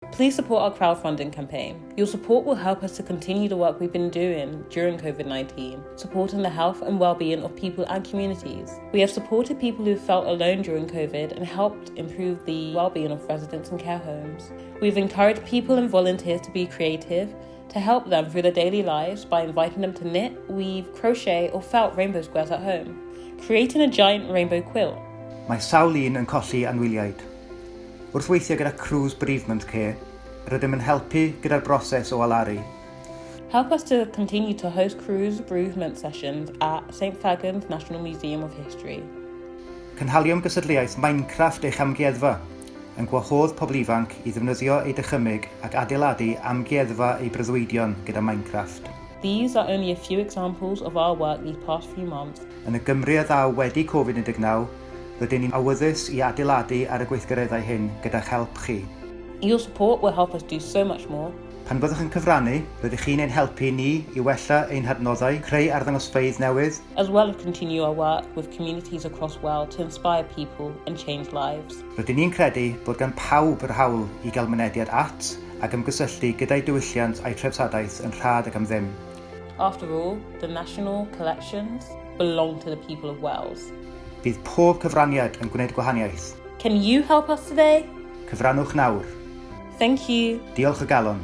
Please support our crowdfunding campaign. Your support will help us to continue the work we've been doing during COVID-19, supporting the health and well-being of people and communities. We have supported people who felt alone during COVID and helped improve the well-being of residents in care homes. We've encouraged people and volunteers to be creative, to help them through their daily lives by inviting them to knit, weave, crochet or felt rainbow squares at home, creating a giant rainbow quilt. Mae sawl un yn colli anwyliaid. Wrth weithio gyda Cruise Bereavement Care, Rydym yn helpu gyda'r broses o alaru. Help us to continue to host cruise bereavement sessions at St Fagans National Museum of History. Cynhaliwm gysadleuaeth Minecraft eich Amgueddfa yn gwahodd pobl ifanc i ddefnyddio eu dychymyg ac adeiladu amgueddfa eu breuddwydion gyda Minecraft. These are only a few examples of our work these past few months. Yn y Gymru a ddaw wedi Covid-19, rydym ni'n awyddus i adeiladu ar y gweithgareddau hyn gyda'ch help chi. Your support will help us do so much more. Pan byddwch yn cyfrannu, rydych chi'n ein helpu ni i wella ein hadnoddau, creu arddangosfeydd newydd, as well as continue our work with communities across Wales to inspire people and change lives. Rydym ni'n credu bod gan pawb yr hawl i gael mynediad at ac ymgysylltu gyda'i diwylliant a'i treftadaeth yn rhad ac am ddim. After all, the national collections belong to the people of Wales. Bydd pob cyfraniad yn gwneud gwahaniaeth. Can you help us today? Cyfrannwch nawr. Thank you. Diolch o galon.